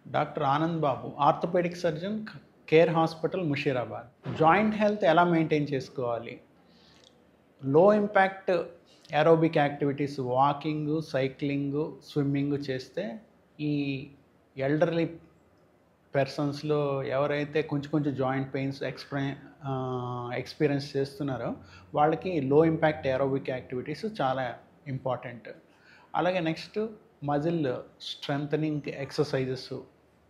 Doctor Anand Babu, orthopaedic surgeon, care hospital, Musheerabad. Joint health ఎలా maintain చేసుకోవాలి? Low impact aerobic activities, walking, cycling, swimming చేస్తే ఈ elderly పర్సన్స్లో ఎవరైతే కొంచెం కొంచెం జాయింట్ పెయిన్స్ ఎక్స్పీరియన్స్ చేస్తున్నారో వాళ్ళకి లో ఇంపాక్ట్ ఏరోబిక్ యాక్టివిటీస్ చాలా ఇంపార్టెంట్. అలాగే next muscle strengthening exercises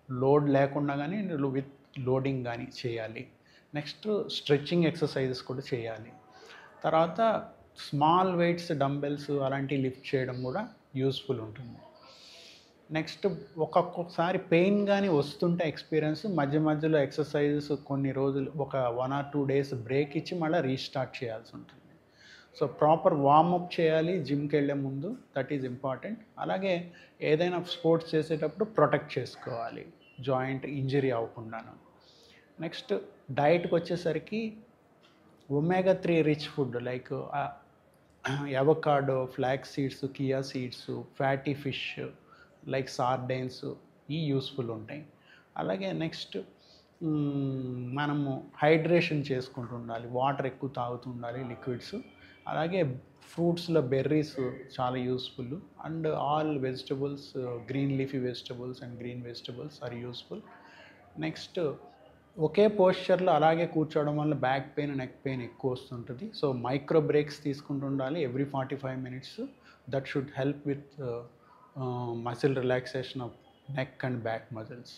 load లేకుండా కానీ విత్ లోడింగ్ కానీ చేయాలి. నెక్స్ట్ స్ట్రెచ్చింగ్ ఎక్సర్సైజెస్ కూడా చేయాలి. తర్వాత స్మాల్ వెయిట్స్ డంబెల్స్ అలాంటివి లిఫ్ట్ చేయడం కూడా యూస్ఫుల్ ఉంటుంది. నెక్స్ట్ ఒక్కొక్కసారి పెయిన్ కానీ వస్తుంటే ఎక్స్పీరియన్స్ మధ్య మధ్యలో ఎక్సర్సైజెస్ కొన్ని రోజులు ఒక 1 or 2 days బ్రేక్ ఇచ్చి మళ్ళీ రీస్టార్ట్ చేయాల్సి ఉంటుంది. సో ప్రాపర్ వార్మప్ చేయాలి జిమ్కి వెళ్ళే ముందు, దట్ ఈజ్ ఇంపార్టెంట్. అలాగే ఏదైనా స్పోర్ట్స్ చేసేటప్పుడు ప్రొటెక్ట్ చేసుకోవాలి జాయింట్ ఇంజరీ అవ్వకుండాను. నెక్స్ట్ డైట్కి వచ్చేసరికి omega 3 rich food like avocado, flax seeds, Kia seeds, fatty fish like sardines ఈ యూస్ఫుల్ ఉంటాయి. అలాగే నెక్స్ట్ మనము హైడ్రేషన్ చేసుకుంటూ ఉండాలి, వాటర్ ఎక్కువ తాగుతూ ఉండాలి, లిక్విడ్స్. అలాగే ఫ్రూట్స్లో బెర్రీస్ చాలా useful and all vegetables, green leafy vegetables and green vegetables are useful. Next ఒకే పోస్చర్లో అలాగే కూర్చోవడం వల్ల బ్యాక్ పెయిన్, నెక్ పెయిన్ ఎక్కువ వస్తుంటుంది. సో మైక్రో బ్రేక్స్ తీసుకుంటూ ఉండాలి every 45 minutes. That should help with muscle relaxation of neck and back muscles.